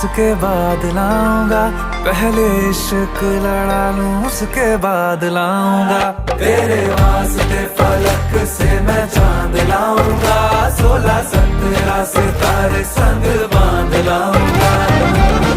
उसके बाद लाऊंगा, पहले इश्क लड़ा लूं उसके बाद लाऊंगा। तेरे वास्ते फलक से मैं चांद लाऊंगा, 16-17 सितारे संग बांध लाऊंगा।